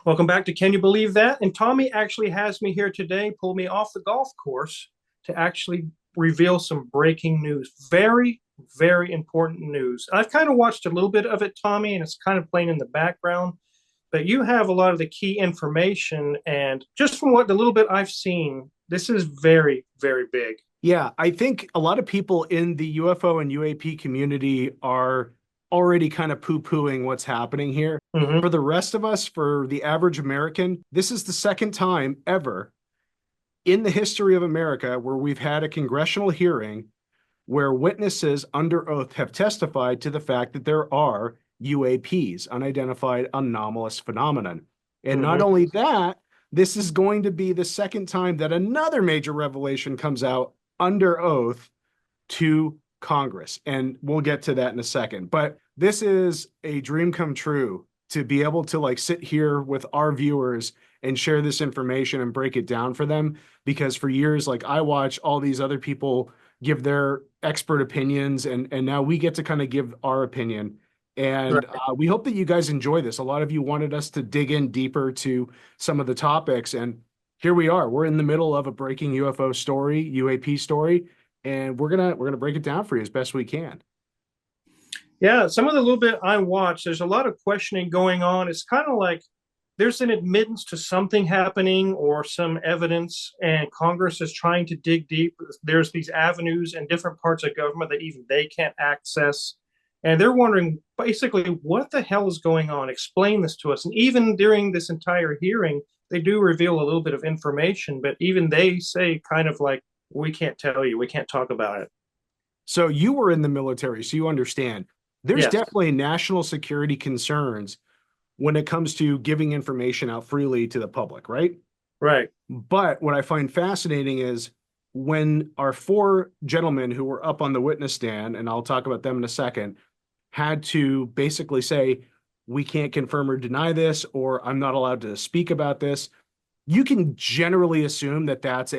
Welcome back to Can You Believe That? And Tommy actually has me here today, pulled me off the golf course to actually reveal some breaking news. Very, very important news. I've kind of watched a little bit of it, Tommy, and it's kind of playing in the background, but you have a lot of the key information. And just from what the little bit I've seen, this is very, very big. Yeah, I think a lot of people in the UFO and UAP community are already kind of poo-pooing what's happening here. Hmm. For the rest of us, for the average American, this is the second time ever in the history of America where we've had a congressional hearing where witnesses under oath have testified to the fact that there are UAPs, unidentified anomalous phenomenon. And not Hmm. only that, this is going to be the second time that another major revelation comes out under oath to Congress. And we'll get to that in a second. But this is a dream come true to be able to like sit here with our viewers and share this information and break it down for them. Because for years, like I watch all these other people give their expert opinions, and now we get to kind of give our opinion. And Right. we hope that you guys enjoy this. A lot of you wanted us to dig in deeper to some of the topics, and here we are. We're in the middle of a breaking UFO story, UAP story, and we're gonna break it down for you as best we can. Yeah, some of the little bit I watched, there's a lot of questioning going on. It's kind of like there's an admittance to something happening or some evidence, and Congress is trying to dig deep. There's these avenues in different parts of government that even they can't access. And they're wondering basically what the hell is going on? Explain this to us. And even during this entire hearing, they do reveal a little bit of information, but even they say kind of like, we can't tell you, we can't talk about it. So you were in the military, so you understand. There's Yes, definitely national security concerns when it comes to giving information out freely to the public, right? right. But what I find fascinating is when our four gentlemen who were up on the witness stand, and I'll talk about them in a second, had to basically say, we can't confirm or deny this, or I'm not allowed to speak about this. You can generally assume that that's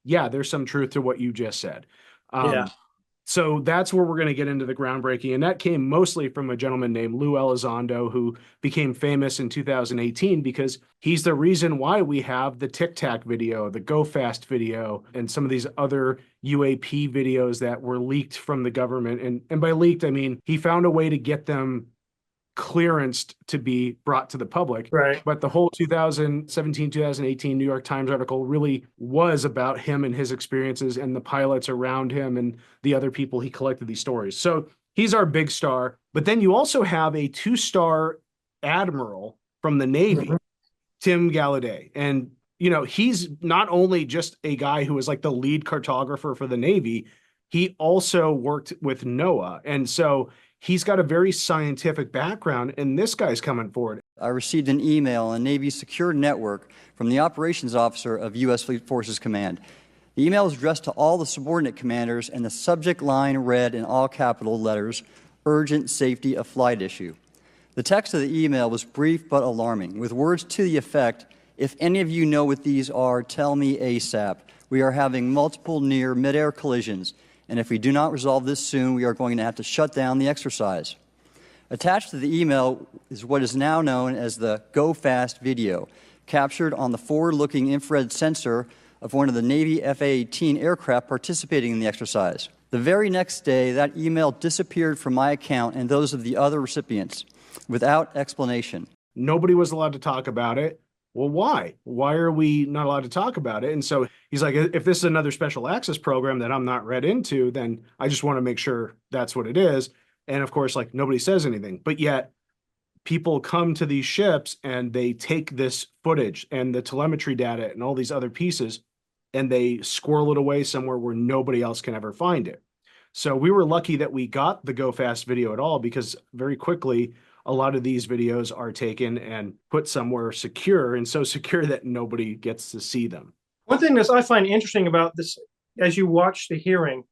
yeah, there's some truth to what you just said. Yeah. Um, so that's where we're going to get into the groundbreaking. And that came mostly from a gentleman named Lou Elizondo, who became famous in 2018 because he's the reason why we have the Tic Tac video, the Go Fast video, and some of these other UAP videos that were leaked from the government. And by leaked, I mean he found a way to get them clearanced to be brought to the public. Right. But the whole 2017, 2018 New York Times article really was about him and his experiences and the pilots around him and the other people he collected these stories. So he's our big star. But then you also have a two-star admiral from the Navy, Mhm. Tim Gallaudet. And, you know, he's not only just a guy who was like the lead cartographer for the Navy, he also worked with NOAA. And so he's got a very scientific background, and this guy's coming forward. I received an email on Navy's secure network from the operations officer of U.S. Fleet Forces Command. The email was addressed to all the subordinate commanders, and the subject line read in all capital letters, "Urgent Safety of Flight Issue." The text of the email was brief but alarming, with words to the effect, "If any of you know what these are, tell me ASAP. We are having multiple near mid-air collisions, and if we do not resolve this soon, we are going to have to shut down the exercise." Attached to the email is what is now known as the Go Fast video, captured on the forward-looking infrared sensor of one of the Navy F-A-18 aircraft participating in the exercise. The very next day, that email disappeared from my account and those of the other recipients without explanation. Nobody was allowed to talk about it. Well, why? Why are we not allowed to talk about it? And so he's like, if this is another special access program that I'm not read into, then I just want to make sure that's what it is. And of course, like nobody says anything, but yet people come to these ships and they take this footage and the telemetry data and all these other pieces and they squirrel it away somewhere where nobody else can ever find it. So we were lucky that we got the Go Fast video at all, because very quickly a lot of these videos are taken and put somewhere secure, and so secure that nobody gets to see them. One thing that I find interesting about this, as you watch the hearing,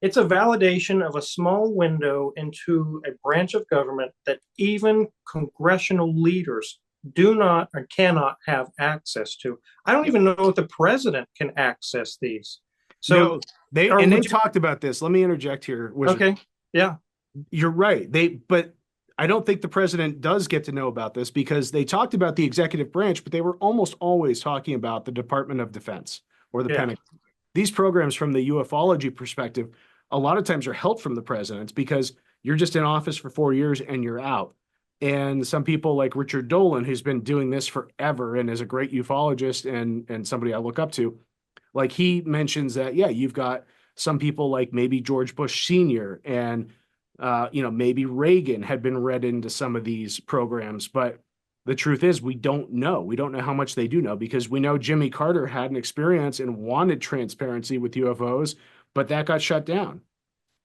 it's a validation of a small window into a branch of government that even congressional leaders do not or cannot have access to. I don't even know if the president can access these. So, No, they or and they would you? talked about this. Let me interject here, Wizard. Okay, yeah, You're right. But I don't think the president does get to know about this because they talked about the executive branch, but they were almost always talking about the Department of Defense or the Yeah. Pentagon. These programs from the ufology perspective, a lot of times are helped from the presidents because you're just in office for 4 years and you're out. And some people like Richard Dolan, who's been doing this forever and is a great ufologist and somebody I look up to, like he mentions that, yeah, you've got some people like maybe George Bush Sr. and maybe Reagan had been read into some of these programs, but the truth is we don't know. We don't know how much they do know because we know Jimmy Carter had an experience and wanted transparency with UFOs, but that got shut down.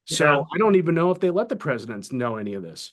So Yeah. I don't even know if they let the presidents know any of this.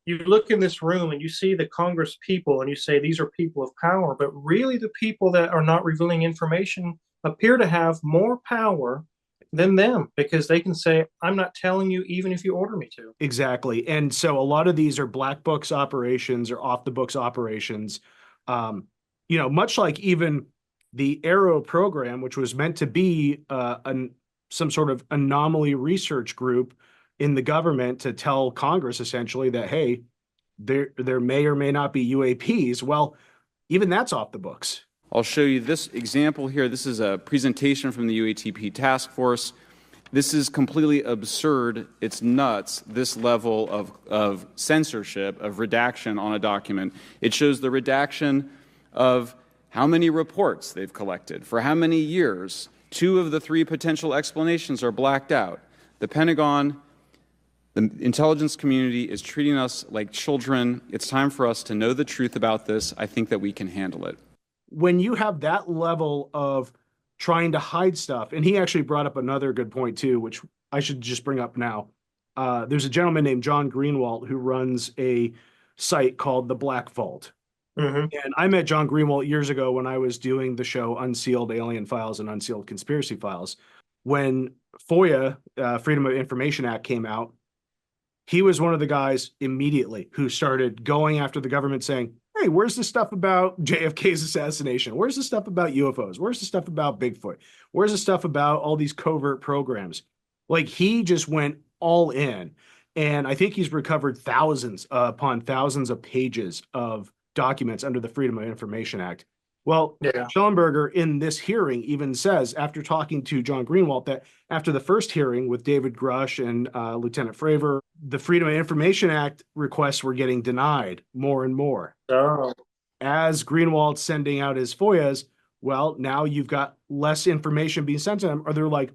You look in this room and you see the Congress people and you say these are people of power, but really the people that are not revealing information appear to have more power than them because they can say, I'm not telling you even if you order me to. Exactly. And so a lot of these are black books operations or off the books operations. Much like even the Arrow program, which was meant to be some sort of anomaly research group in the government to tell Congress essentially that, hey, there may or may not be UAPs. Well, even that's off the books. I'll show you this example here. This is a presentation from the UATP task force. This is completely absurd. It's nuts, this level of censorship, of redaction on a document. It shows the redaction of how many reports they've collected, for how many years. 2 of the 3 potential explanations are blacked out. The Pentagon, the intelligence community is treating us like children. It's time for us to know the truth about this. I think that we can handle it. When you have that level of trying to hide stuff, and he actually brought up another good point too, which I should just bring up now. There's a gentleman named John Greenwalt who runs a site called The Black Vault. Mm-hmm. And I met John Greenwalt years ago when I was doing the show Unsealed Alien Files and Unsealed Conspiracy Files. When FOIA, Freedom of Information Act, came out, he was one of the guys immediately who started going after the government saying, hey, where's the stuff about JFK's assassination? Where's the stuff about UFOs? Where's the stuff about Bigfoot? Where's the stuff about all these covert programs? Like, he just went all in. And I think he's recovered thousands upon thousands of pages of documents under the Freedom of Information Act. Well, Yeah. Shellenberger in this hearing even says, after talking to John Greenwalt, that after the first hearing with David Grush and Lieutenant Fravor, the Freedom of Information Act requests were getting denied more and more. Oh. As Greenwald's sending out his FOIAs, well, now you've got less information being sent to them, or they're like,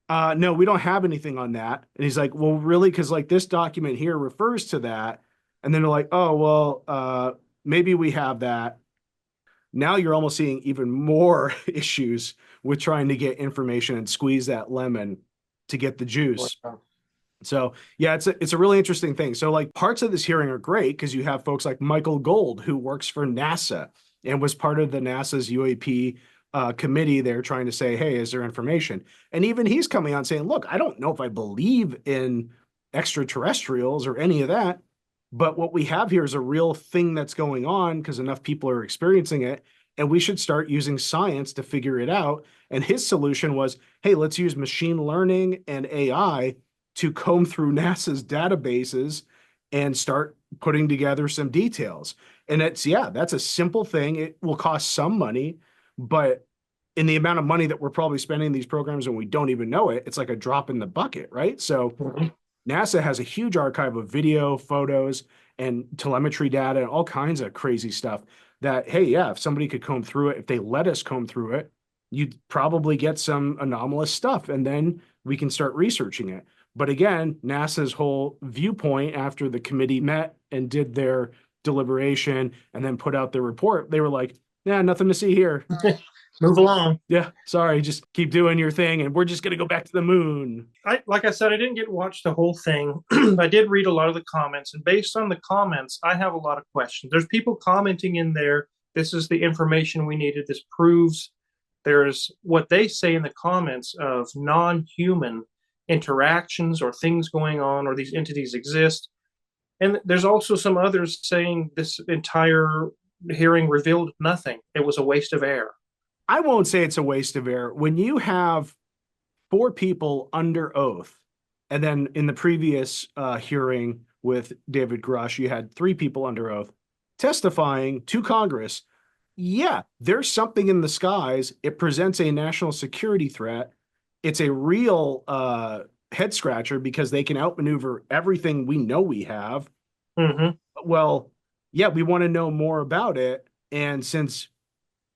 no, we don't have anything on that. And he's like, well, really? Because like this document here refers to that. And then they're like, oh, well, maybe we have that. Now you're almost seeing even more issues with trying to get information and squeeze that lemon to get the juice. Wow. So yeah, it's a really interesting thing. So like parts of this hearing are great because you have folks like Michael Gold, who works for NASA and was part of the NASA's UAP committee there trying to say, hey, is there information? And even he's coming on saying, look, I don't know if I believe in extraterrestrials or any of that, but what we have here is a real thing that's going on because enough people are experiencing it, and we should start using science to figure it out. And his solution was, hey, let's use machine learning and AI to comb through NASA's databases and start putting together some details. And that's a simple thing. It will cost some money, but in the amount of money that we're probably spending in these programs and we don't even know it, it's like a drop in the bucket, right? So NASA has a huge archive of video, photos, and telemetry data and all kinds of crazy stuff that, hey, yeah, if somebody could comb through it, if they let us comb through it, you'd probably get some anomalous stuff, and then we can start researching it. But again, NASA's whole viewpoint after the committee met and did their deliberation and then put out their report, they were like, yeah, nothing to see here. Move along. Yeah, sorry, just keep doing your thing, and we're just going to go back to the moon. Like I said, I didn't get to watch the whole thing. I did read a lot of the comments, and based on the comments, I have a lot of questions. There's people commenting in there, this is the information we needed, this proves. There's what they say in the comments of non-human interactions or things going on, or these entities exist. And there's also some others saying this entire hearing revealed nothing. It was a waste of air. I won't say it's a waste of air. When you have 4 people under oath, and then in the previous hearing with David Grush, you had 3 people under oath testifying to Congress. Yeah, there's something in the skies. It presents a national security threat. It's a real head scratcher because they can outmaneuver everything we know we have. Mm-hmm. Well, yeah, we want to know more about it. And since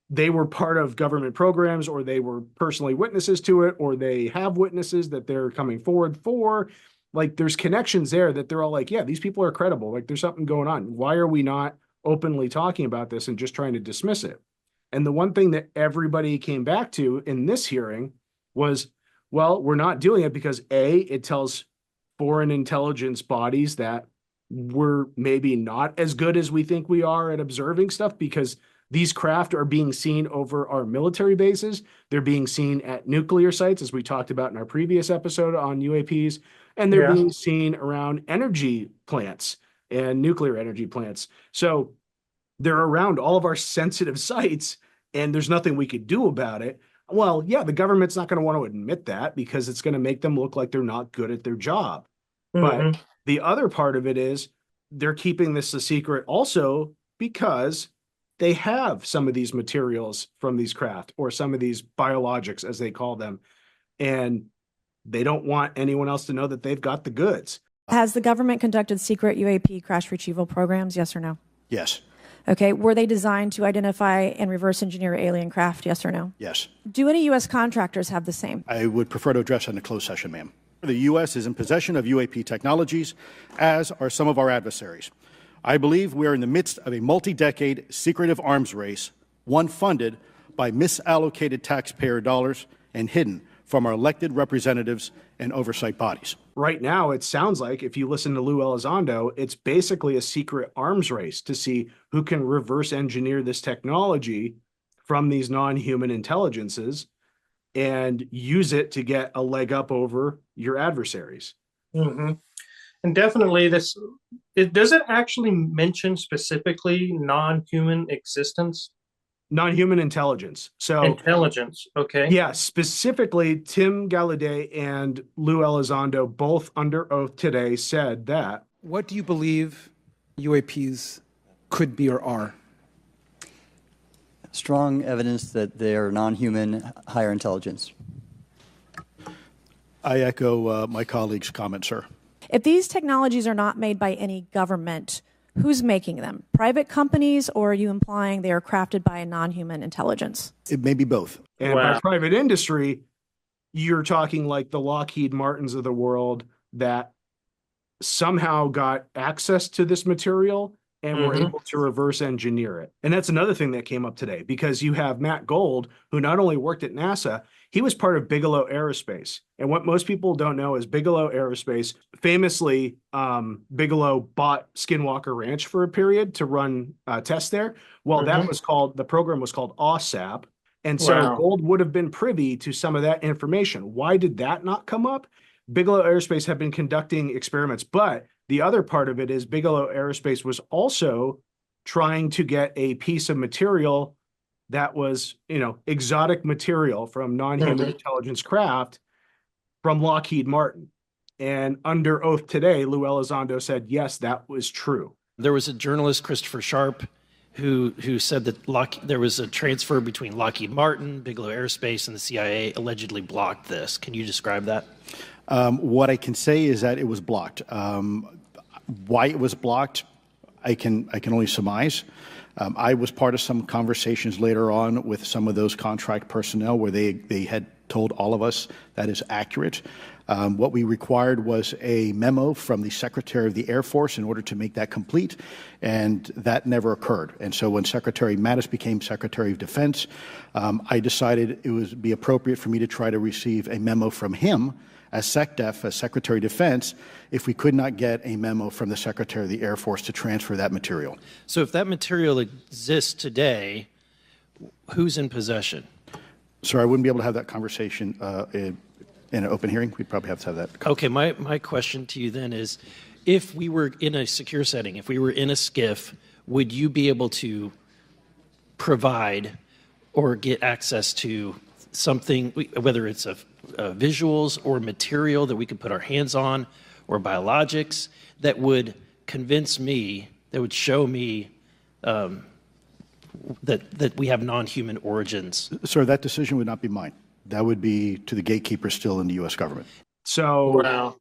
they were part of government programs, or they were personally witnesses to it, or they have witnesses that they're coming forward for, like, there's connections there that they're all like, yeah, these people are credible. Like, there's something going on. Why are we not openly talking about this and just trying to dismiss it? And the one thing that everybody came back to in this hearing was, well, we're not doing it because A, it tells foreign intelligence bodies that we're maybe not as good as we think we are at observing stuff, because these craft are being seen over our military bases. They're being seen at nuclear sites, as we talked about in our previous episode on UAPs, and they're being seen around energy plants and nuclear energy plants. So they're around all of our sensitive sites, and there's nothing we could do about it. Well, yeah, the government's not going to want to admit that because it's going to make them look like they're not good at their job. Mm-hmm. But the other part of it is they're keeping this a secret also because they have some of these materials from these craft, or some of these biologics, as they call them, and they don't want anyone else to know that they've got the goods. Has the government conducted secret UAP crash retrieval programs? Yes or no? Yes. Okay. Were they designed to identify and reverse engineer alien craft? Yes or no? Yes. Do any U.S. contractors have the same? I would prefer to address that in a closed session, ma'am. The U.S. is in possession of UAP technologies, as are some of our adversaries. I believe we are in the midst of a multi-decade secretive arms race, one funded by misallocated taxpayer dollars and hidden from our elected representatives and oversight bodies. Right now, it sounds like, if you listen to Lou Elizondo, it's basically a secret arms race to see who can reverse engineer this technology from these non-human intelligences and use it to get a leg up over your adversaries. Mm-hmm. And definitely does it actually mention specifically non-human existence? Non-human intelligence. So intelligence, okay. Yeah, specifically Tim Gallaudet and Lou Elizondo, both under oath today, said that. What do you believe UAPs could be or are? Strong evidence that they are non-human, higher intelligence. I echo my colleague's comment, sir. If these technologies are not made by any government, who's making them? Private companies, or are you implying they are crafted by a non-human intelligence? It may be both. And by private industry, you're talking like the Lockheed Martins of the world that somehow got access to this material and were able to reverse engineer it. And that's another thing that came up today, because you have Matt Gold, who not only worked at NASA, he was part of Bigelow Aerospace. And what most people don't know is Bigelow Aerospace, famously, Bigelow bought Skinwalker Ranch for a period to run tests there. Well, that was called, the program was called OSAP. And so Gold would have been privy to some of that information. Why did that not come up? Bigelow Aerospace had been conducting experiments, but the other part of it is Bigelow Aerospace was also trying to get a piece of material that was, exotic material from non-human intelligence craft from Lockheed Martin. And under oath today, Lou Elizondo said, yes, that was true. There was a journalist, Christopher Sharp, who said that there was a transfer between Lockheed Martin, Bigelow Aerospace, and the CIA allegedly blocked this. Can you describe that? What I can say is that it was blocked. Why it was blocked, I can only surmise. I was part of some conversations later on with some of those contract personnel where they had told all of us that is accurate. What we required was a memo from the Secretary of the Air Force in order to make that complete, and that never occurred. And so when Secretary Mattis became Secretary of Defense, I decided it would be appropriate for me to try to receive a memo from him as SecDef, as Secretary of Defense, if we could not get a memo from the Secretary of the Air Force to transfer that material. So if that material exists today, who's in possession? Sir, I wouldn't be able to have that conversation in an open hearing. We'd probably have to have that. Okay, my question to you then is, if we were in a secure setting, if we were in a SCIF, would you be able to provide or get access to something, whether it's visuals or material that we could put our hands on, or biologics that would convince me, that would show me that we have non-human origins? Sir, that decision would not be mine. That would be to the gatekeeper still in the U.S. government. So Wow.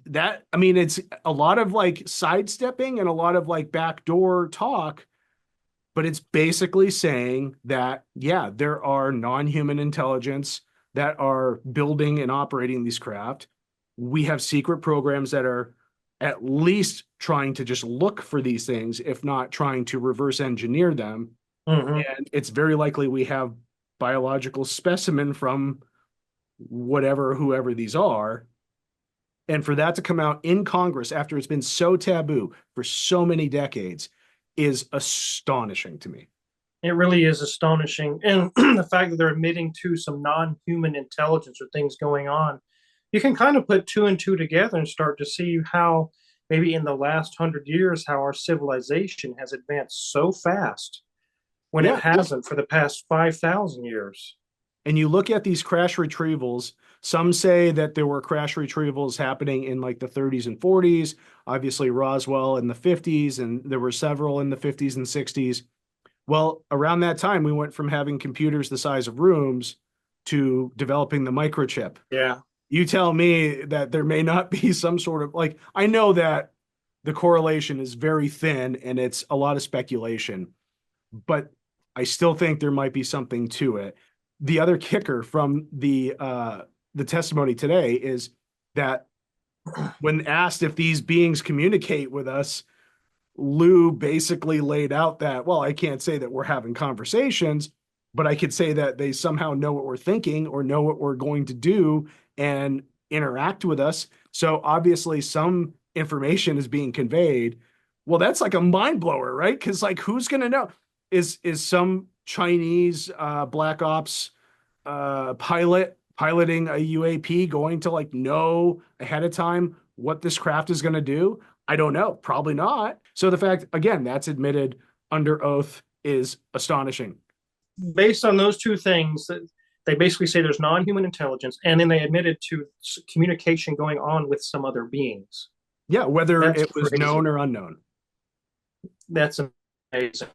that, I mean, it's a lot of like sidestepping and a lot of like backdoor talk, but it's basically saying that, yeah, there are non-human intelligence that are building and operating these craft. We have secret programs that are at least trying to just look for these things, if not trying to reverse engineer them. And it's very likely we have biological specimen from whoever these are. And for that to come out in Congress after it's been so taboo for so many decades is astonishing to me. It really is astonishing. And the fact that they're admitting to some non-human intelligence or things going on, you can kind of put two and two together and start to see how maybe in the last 100 years, how our civilization has advanced so fast when it hasn't for the past 5,000 years. And you look at these crash retrievals, some say that there were crash retrievals happening in like the 30s and 40s, obviously Roswell in the 50s, and there were several in the 50s and 60s. Well, around that time, we went from having computers the size of rooms to developing the microchip. Yeah. You tell me that there may not be some sort of, like, I know that the correlation is very thin and it's a lot of speculation, but I still think there might be something to it. The other kicker from the testimony today is that when asked if these beings communicate with us, Lou basically laid out that, well, I can't say that we're having conversations, but I could say that they somehow know what we're thinking or know what we're going to do and interact with us. So obviously some information is being conveyed. Well, that's like a mind blower, right? Because like, who's going to know? Is some Chinese Black Ops piloting a UAP going to like know ahead of time what this craft is going to do? I don't know. Probably not. So the fact, again, that's admitted under oath is astonishing. Based on those two things, they basically say there's non-human intelligence, and then they admitted to communication going on with some other beings. Yeah, whether That's it was crazy. known or unknown. That's amazing.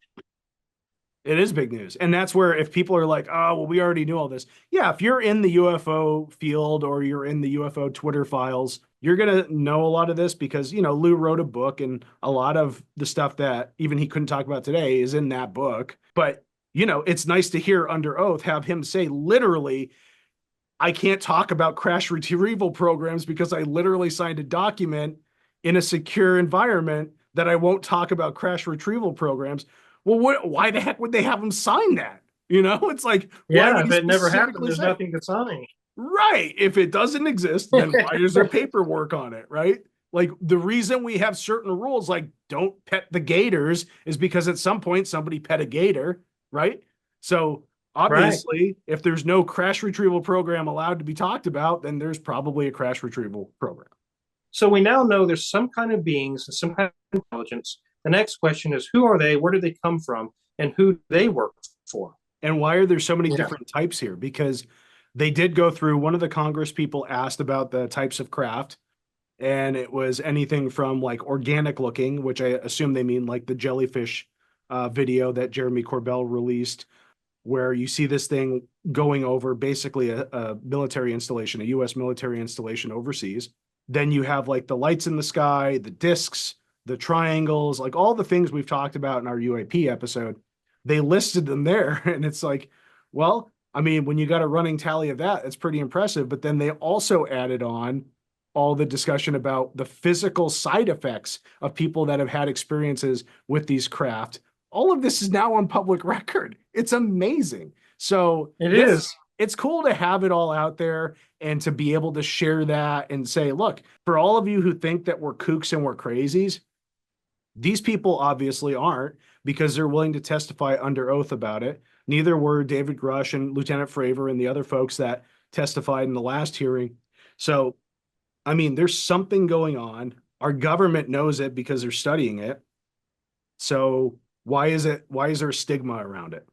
It is big news. And that's where if people are like, oh, well, we already knew all this. Yeah, if you're in the UFO field or you're in the UFO Twitter files, you're going to know a lot of this because, you know, Lou wrote a book and a lot of the stuff that even he couldn't talk about today is in that book. But, you know, it's nice to hear under oath, have him say literally, I can't talk about crash retrieval programs because I literally signed a document in a secure environment that I won't talk about crash retrieval programs. Well, why the heck would they have him sign that? You know, it's like, yeah, if it never happened, there's nothing to sign. Right. If it doesn't exist, then why is there paperwork on it? Right. Like the reason we have certain rules, like don't pet the gators, is because at some point somebody pet a gator. Right. So obviously, if there's no crash retrieval program allowed to be talked about, then there's probably a crash retrieval program. So we now know there's some kind of beings and some kind of intelligence. The next question is, who are they? Where do they come from? And who do they work for? And why are there so many different types here? Because they did go through, one of the Congress people asked about the types of craft, and it was anything from like organic looking, which I assume they mean like the jellyfish video that Jeremy Corbell released, where you see this thing going over basically a military installation, a U.S. military installation overseas. Then you have like the lights in the sky, the discs, the triangles, like all the things we've talked about in our UAP episode. They listed them there. And it's like, well, I mean, when you got a running tally of that, it's pretty impressive. But then they also added on all the discussion about the physical side effects of people that have had experiences with these craft. All of this is now on public record. It's amazing. So it's cool to have it all out there and to be able to share that and say, look, for all of you who think that we're kooks and we're crazies, these people obviously aren't, because they're willing to testify under oath about it. Neither were David Grush and Lieutenant Fravor and the other folks that testified in the last hearing. So, I mean, there's something going on. Our government knows it because they're studying it. So why is there a stigma around it?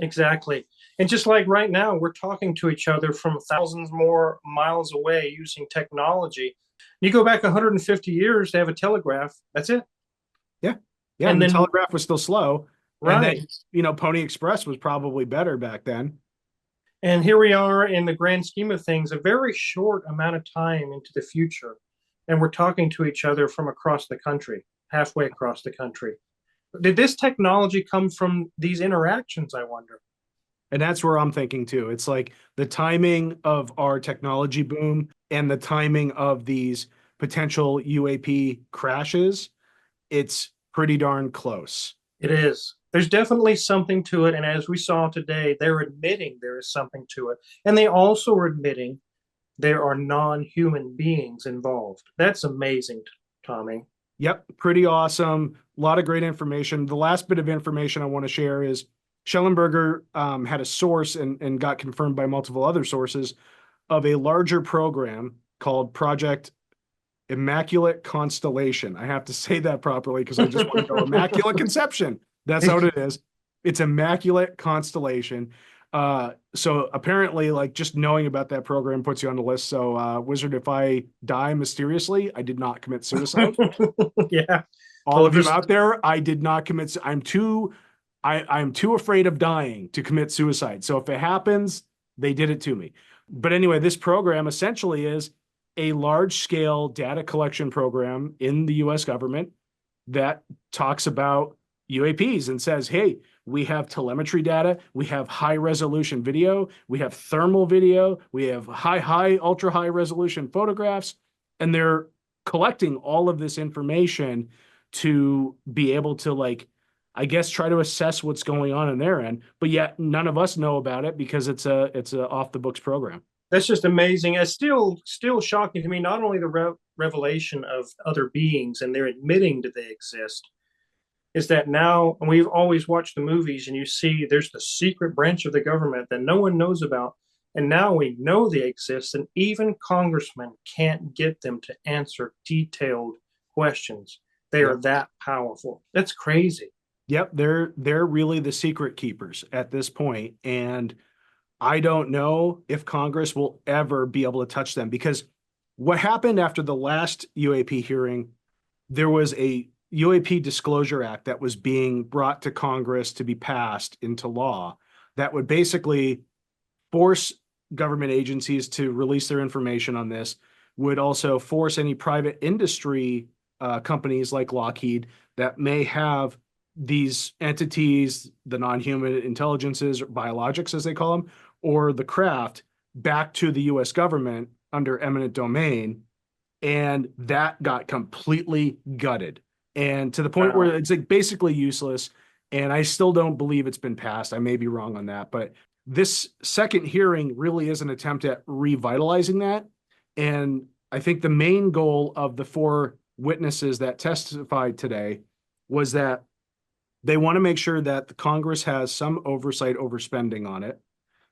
Exactly. And just like right now, we're talking to each other from thousands more miles away using technology. You go back 150 years, they have a telegraph. That's it. Yeah. Yeah. And And the then- telegraph was still slow. And Right. then, you know, Pony Express was probably better back then. And here we are in the grand scheme of things, a very short amount of time into the future. And we're talking to each other from across the country, halfway across the country. Did this technology come from these interactions, I wonder? And that's where I'm thinking too. It's like the timing of our technology boom and the timing of these potential UAP crashes, it's pretty darn close. It is. There's definitely something to it. And as we saw today, they're admitting there is something to it. And they also are admitting there are non-human beings involved. That's amazing, Tommy. Yep, pretty awesome. A lot of great information. The last bit of information I want to share is Shellenberger had a source and got confirmed by multiple other sources of a larger program called Project Immaculate Constellation. I have to say that properly because I just want to go Immaculate Conception. That's what it is. It's Immaculate Constellation. So apparently, like, just knowing about that program puts you on the list. So, Wizard, if I die mysteriously, I did not commit suicide. Yeah. All of you out there, I did not commit. I'm too afraid of dying to commit suicide. So if it happens, they did it to me. But anyway, this program essentially is a large scale data collection program in the US government that talks about UAPs and says, hey, we have telemetry data, we have high resolution video, we have thermal video, we have ultra high resolution photographs, and they're collecting all of this information to be able to, like, I guess, try to assess what's going on in their end, but yet none of us know about it because it's a off the books program. That's just amazing. It's still shocking to me, not only the revelation of other beings and they're admitting that they exist, is that now, and we've always watched the movies and you see there's the secret branch of the government that no one knows about. And now we know they exist, and even congressmen can't get them to answer detailed questions. They are that powerful. That's crazy. Yep, they're really the secret keepers at this point, and I don't know if Congress will ever be able to touch them, because what happened after the last UAP hearing, there was a UAP Disclosure Act that was being brought to Congress to be passed into law that would basically force government agencies to release their information on this, would also force any private industry companies like Lockheed that may have these entities, the non-human intelligences, or biologics as they call them, or the craft, back to the US government under eminent domain. And that got completely gutted. And to the point where it's like basically useless. And I still don't believe it's been passed. I may be wrong on that, but this second hearing really is an attempt at revitalizing that. And I think the main goal of the 4 witnesses that testified today was that they want to make sure that the Congress has some oversight over spending on it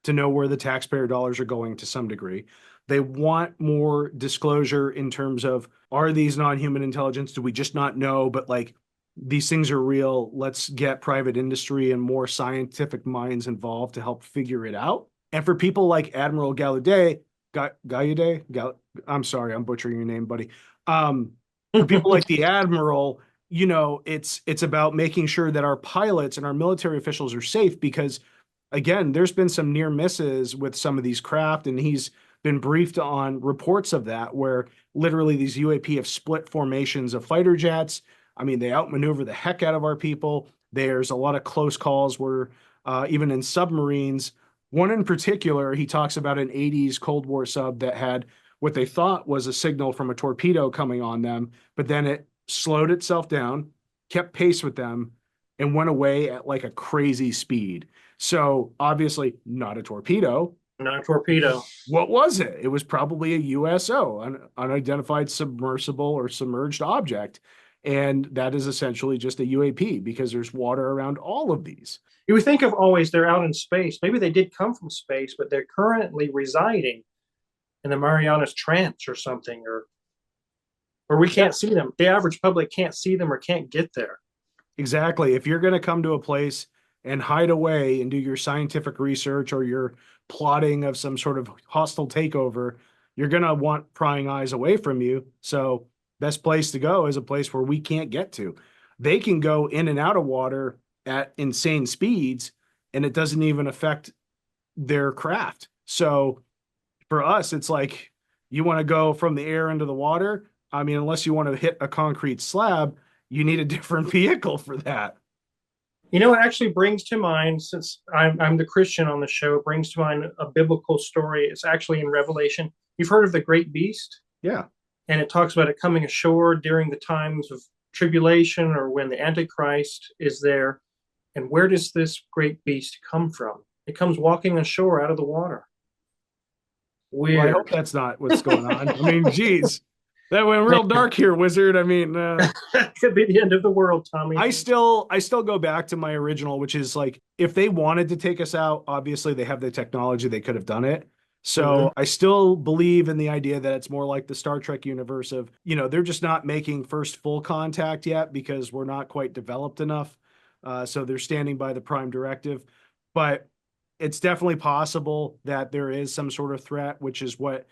to know where the taxpayer dollars are going to some degree. They want more disclosure in terms of, are these non-human intelligence? Do we just not know? But like, these things are real. Let's get private industry and more scientific minds involved to help figure it out. And for people like Admiral Gallaudet, I'm sorry, I'm butchering your name, buddy. For people like the Admiral, you know, it's about making sure that our pilots and our military officials are safe, because again, there's been some near misses with some of these craft, and he's been briefed on reports of that, where literally these UAP have split formations of fighter jets. I mean, they outmaneuver the heck out of our people. There's a lot of close calls where even in submarines, one in particular, he talks about an 80s Cold War sub that had what they thought was a signal from a torpedo coming on them, but then it slowed itself down, kept pace with them, and went away at like a crazy speed. So obviously not a torpedo. Not a torpedo. What was it? It was probably a USO, an unidentified submersible or submerged object. And that is essentially just a UAP, because there's water around all of these. You would think of always they're out in space. Maybe they did come from space, but they're currently residing in the Marianas Trench or something, or we can't see them. The average public can't see them or can't get there. Exactly. If you're going to come to a place and hide away and do your scientific research or your plotting of some sort of hostile takeover, you're going to want prying eyes away from you. So best place to go is a place where we can't get to. They can go in and out of water at insane speeds, and it doesn't even affect their craft. So for us, it's like, you want to go from the air into the water. I mean, unless you want to hit a concrete slab, you need a different vehicle for that. You know, it actually brings to mind, since I'm the Christian on the show, it brings to mind a biblical story. It's actually in Revelation. You've heard of the great beast? Yeah. And it talks about it coming ashore during the times of tribulation or when the Antichrist is there. And where does this great beast come from? It comes walking ashore out of the water. Weird. Well, I hope that's not what's going on. I mean, geez, that went real dark here, Wizard. I mean, that could be the end of the world, Tommy. I still go back to my original, which is like, if they wanted to take us out, obviously they have the technology, they could have done it. So I still believe in the idea that it's more like the Star Trek universe of, they're just not making first full contact yet because we're not quite developed enough. So they're standing by the prime directive. But it's definitely possible that there is some sort of threat, which is what,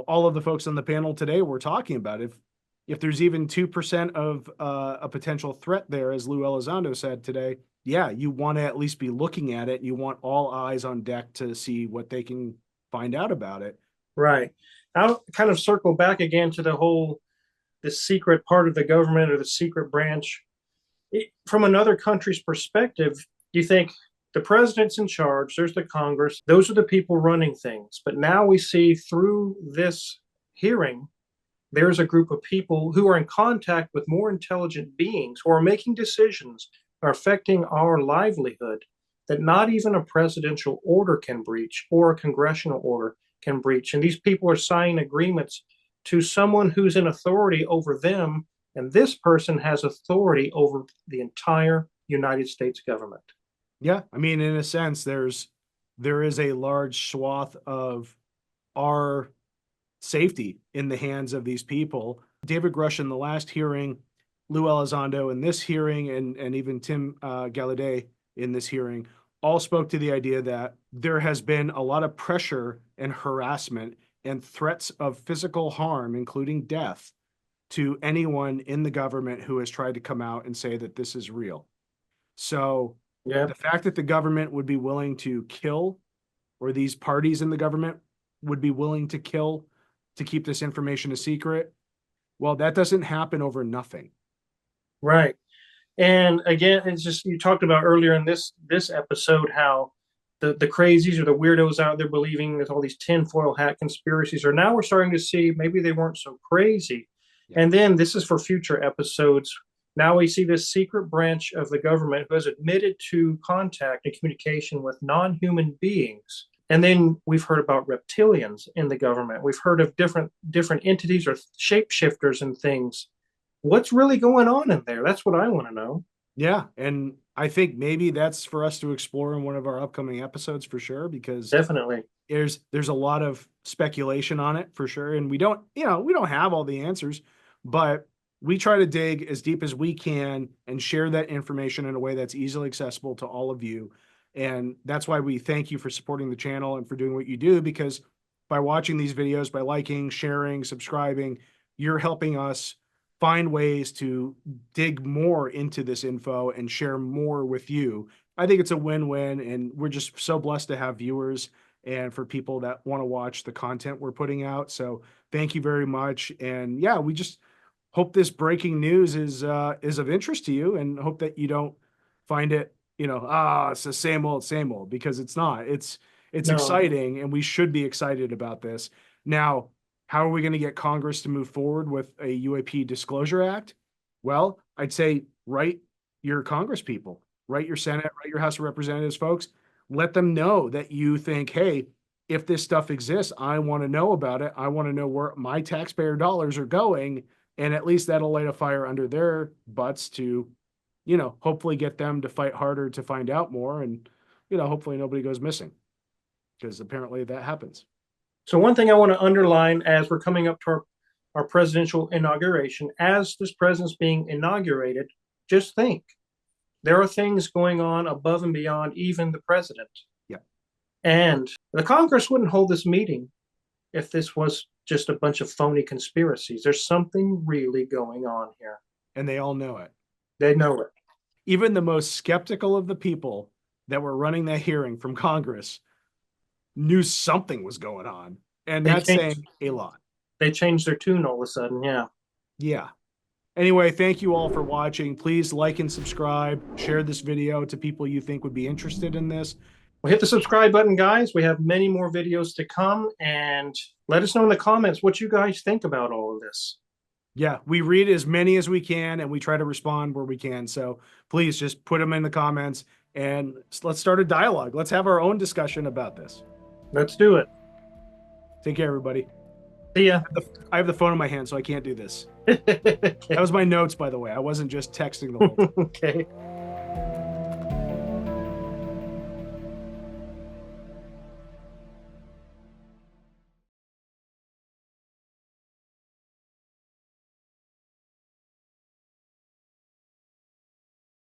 all of the folks on the panel today were talking about. If there's even 2% of a potential threat there, as Lou Elizondo said today, yeah, you want to at least be looking at it. You want all eyes on deck to see what they can find out about it. Right. I'll kind of circle back again to the secret part of the government or the secret branch. From another country's perspective, you think the president's in charge, there's the Congress, those are the people running things. But now we see through this hearing, there's a group of people who are in contact with more intelligent beings who are making decisions, are affecting our livelihood, that not even a presidential order can breach or a congressional order can breach. And these people are signing agreements to someone who's in authority over them, and this person has authority over the entire United States government. Yeah, I mean, in a sense, there is a large swath of our safety in the hands of these people. David Grush in the last hearing, Lou Elizondo in this hearing, and even Tim Gallaudet in this hearing, all spoke to the idea that there has been a lot of pressure and harassment and threats of physical harm, including death, to anyone in the government who has tried to come out and say that this is real. So the fact that the government would be willing to kill, or these parties in the government would be willing to kill to keep this information a secret, well, that doesn't happen over nothing. Right. And again, it's just, you talked about earlier in this episode how the crazies or the weirdos out there believing that all these tinfoil hat conspiracies are, now we're starting to see maybe they weren't so crazy. Yeah. And then this is for future episodes. Now we see this secret branch of the government who has admitted to contact and communication with non-human beings. And then we've heard about reptilians in the government. We've heard of different entities or shapeshifters and things. What's really going on in there? That's what I want to know. Yeah, and I think maybe that's for us to explore in one of our upcoming episodes for sure, because definitely there's a lot of speculation on it for sure, and we don't have all the answers, but we try to dig as deep as we can and share that information in a way that's easily accessible to all of you. And that's why we thank you for supporting the channel and for doing what you do, because by watching these videos, by liking, sharing, subscribing, you're helping us find ways to dig more into this info and share more with you. I think it's a win-win, and we're just so blessed to have viewers and for people that want to watch the content we're putting out. So thank you very much. And yeah, we just hope this breaking news is of interest to you, and hope that you don't find it, it's the same old, because it's not. It's exciting, and we should be excited about this. Now, how are we going to get Congress to move forward with a UAP Disclosure Act? Well, I'd say write your Congress people, write your Senate, write your House of Representatives folks. Let them know that you think, hey, if this stuff exists, I want to know about it. I want to know where my taxpayer dollars are going. And at least that'll light a fire under their butts to, hopefully get them to fight harder to find out more. And, hopefully nobody goes missing, because apparently that happens. So one thing I want to underline as we're coming up to our presidential inauguration, as this president's being inaugurated, just think, there are things going on above and beyond even the president. Yeah. And the Congress wouldn't hold this meeting if this was just a bunch of phony conspiracies. There's something really going on here. And they all know it. They know it. Even the most skeptical of the people that were running that hearing from Congress knew something was going on. And that's saying a lot. They changed their tune all of a sudden, yeah. Yeah. Anyway, thank you all for watching. Please like and subscribe. Share this video to people you think would be interested in this. Well, hit the subscribe button, guys. We have many more videos to come. And let us know in the comments what you guys think about all of this. Yeah, we read as many as we can, and we try to respond where we can. So please just put them in the comments, and let's start a dialogue. Let's have our own discussion about this. Let's do it. Take care, everybody. See ya. I have the phone in my hand, so I can't do this. That was my notes, by the way. I wasn't just texting the whole time. Okay.